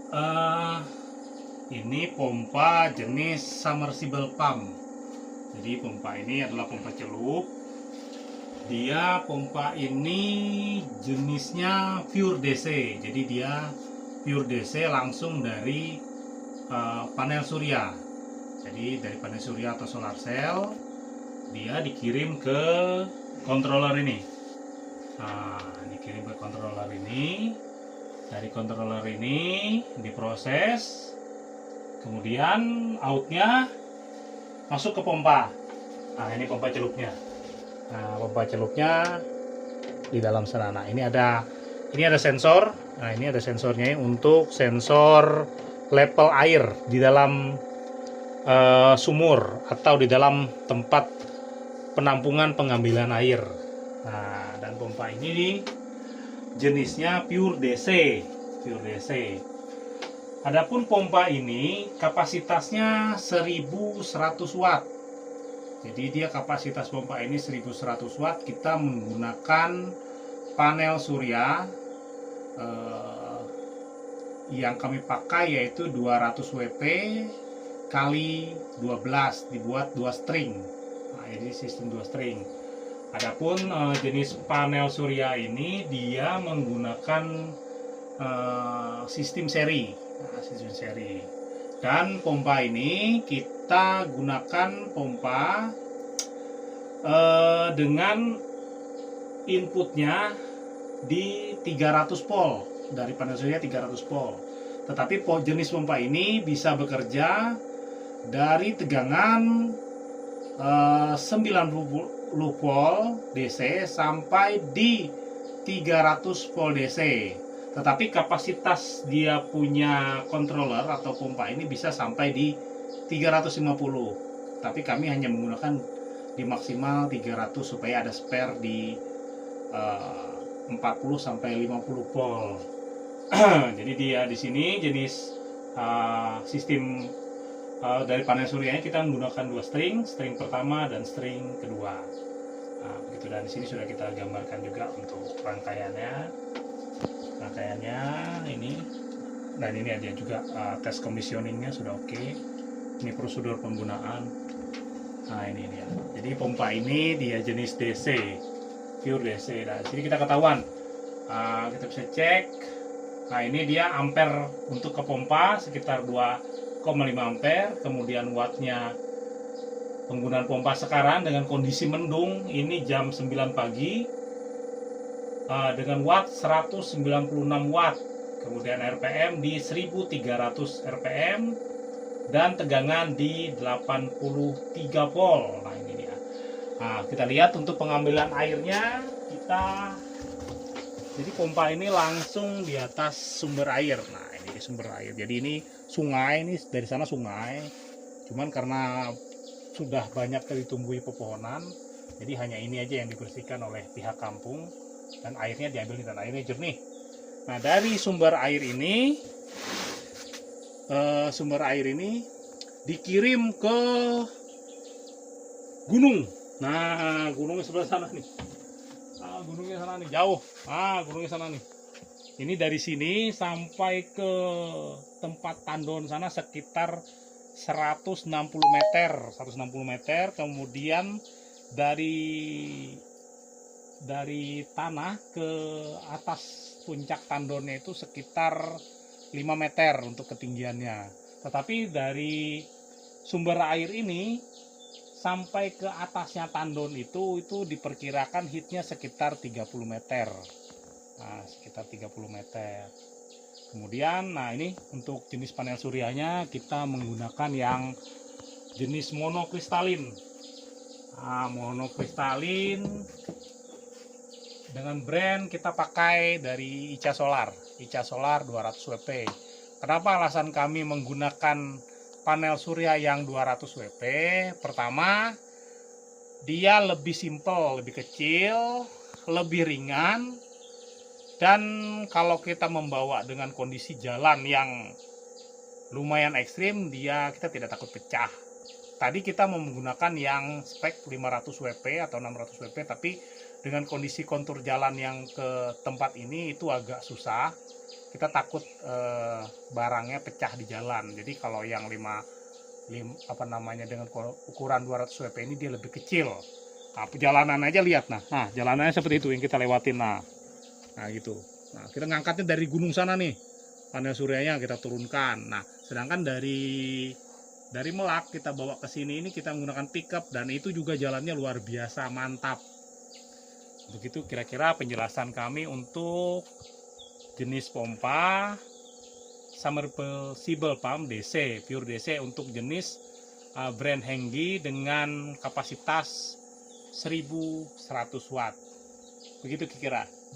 Eh, ini pompa jenis submersible pump. Jadi pompa ini adalah pompa celup. Dia pompa ini jenisnya pure DC. Jadi dia pure DC langsung dari panel surya. Jadi dari panel surya atau solar cell dia dikirim ke controller ini. Nah, dikirim ke controller ini. Dari controller ini diproses, kemudian outnya masuk ke pompa. Nah, ini pompa celupnya. Nah, pompa celupnya di dalam sana. Nah, ini ada sensor. Nah, ini ada sensornya untuk sensor level air di dalam sumur atau di dalam tempat penampungan pengambilan air. Nah, dan pompa ini jenisnya pure DC. Adapun pompa ini kapasitasnya 1100 watt. Jadi dia kapasitas pompa ini 1100 watt. Kita menggunakan panel surya yang kami pakai yaitu 200 WP kali 12, dibuat 2 string. Nah, jadi sistem 2 string. Adapun jenis panel surya ini dia menggunakan sistem seri. Nah, sistem seri. Dan pompa ini kita gunakan pompa dengan inputnya di 300 volt, dari panel surya 300 volt. Tetapi jenis pompa ini bisa bekerja dari tegangan 90 volt DC sampai di 300 volt DC. Tetapi kapasitas dia punya controller atau pompa ini bisa sampai di 350. Tapi kami hanya menggunakan di maksimal 300 supaya ada spare di 40 sampai 50 volt. Jadi dia di sini jenis sistem dari panel suryanya kita menggunakan 2 string pertama dan string kedua. Nah, begitu. Dan di sini sudah kita gambarkan juga untuk rangkaiannya ini. Dan ini ada juga tes commissioningnya sudah oke. Ini prosedur penggunaan. Nah, ini dia. Jadi pompa ini dia jenis DC, pure DC. Nah, jadi kita ketahuan. Kita bisa cek. Nah, ini dia ampere untuk ke pompa sekitar 2,5 ampere. Kemudian wattnya penggunaan pompa sekarang dengan kondisi mendung ini jam 9 pagi dengan watt 196 watt, kemudian RPM di 1300 RPM dan tegangan di 83 volt. Nah, ini dia. Nah, kita lihat untuk pengambilan airnya. Jadi pompa ini langsung di atas sumber air. Nah, ini sumber air. Jadi ini sungai, ini dari sana sungai. Cuman karena sudah banyak ditumbuhi pepohonan, jadi hanya ini aja yang dibersihkan oleh pihak kampung dan airnya diambil dan airnya jernih. Nah, dari sumber air ini dikirim ke gunung. Nah, gunungnya sebelah sana nih. Gunungnya sana nih, jauh. Gunungnya sana nih. Ini dari sini sampai ke tempat tandon sana sekitar 160 meter. Kemudian dari tanah ke atas puncak tandonnya itu sekitar 5 meter untuk ketinggiannya. Tetapi dari sumber air ini sampai ke atasnya tandon itu diperkirakan hitnya sekitar 30 meter. Nah, sekitar 30 meter. Kemudian, nah ini untuk jenis panel suryanya kita menggunakan yang jenis monokristalin. Monokristalin dengan brand kita pakai dari Ica Solar 200 WP. Kenapa alasan kami menggunakan panel surya yang 200 WP? Pertama, dia lebih simpel, lebih kecil, lebih ringan. Dan kalau kita membawa dengan kondisi jalan yang lumayan ekstrim, kita tidak takut pecah. Tadi kita menggunakan yang spek 500 WP atau 600 WP, tapi dengan kondisi kontur jalan yang ke tempat ini itu agak susah. kita takut barangnya pecah di jalan. Jadi kalau yang apa namanya dengan ukuran 200 WP ini dia lebih kecil. Nah, perjalanan aja lihat, nah jalanannya seperti itu yang kita lewatin, nah gitu. Nah, kita ngangkatnya dari gunung sana nih, panel suryanya kita turunkan. Nah, sedangkan dari Melak kita bawa ke sini ini kita menggunakan pickup, dan itu juga jalannya luar biasa mantap. Begitu kira-kira penjelasan kami untuk jenis pompa submersible pump DC, pure DC untuk jenis brand Henggi dengan kapasitas 1100 watt. Begitu kira-kira.